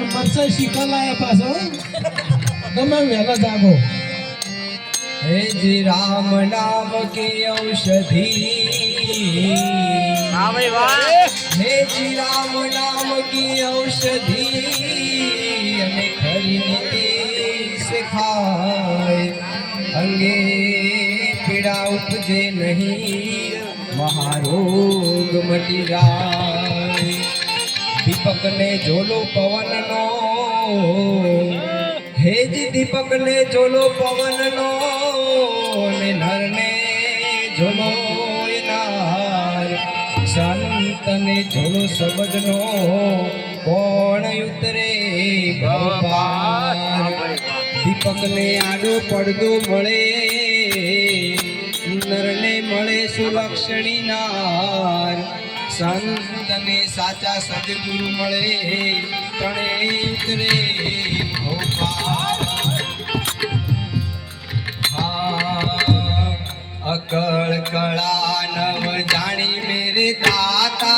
મરસા શીખા લાયા પાછો ગમે વહેલા જાગો હે જી રામ નામ કી ઔષધિ વાહ ભાઈ વાહ હે જી રામ નામ કી ઔષધિ અને ખરી નીતિ सिखाए अंगे पीड़ा उपजे नहीं महारोग मटी जाए दीपक ने झोलो पवन नो हे जी दीपक ने झोलो पवन नो ने नर ने झोलो नार संत ने झोलो सबज नो कोण उतरे भगवान दीपक ने आडो पड़दो मळे नर ने मळे सुलक्षणी नार संत ने साचा सदगुरु मळे तणे उतरे भगवान अकड़ कड़ा नव जानी मेरे दाता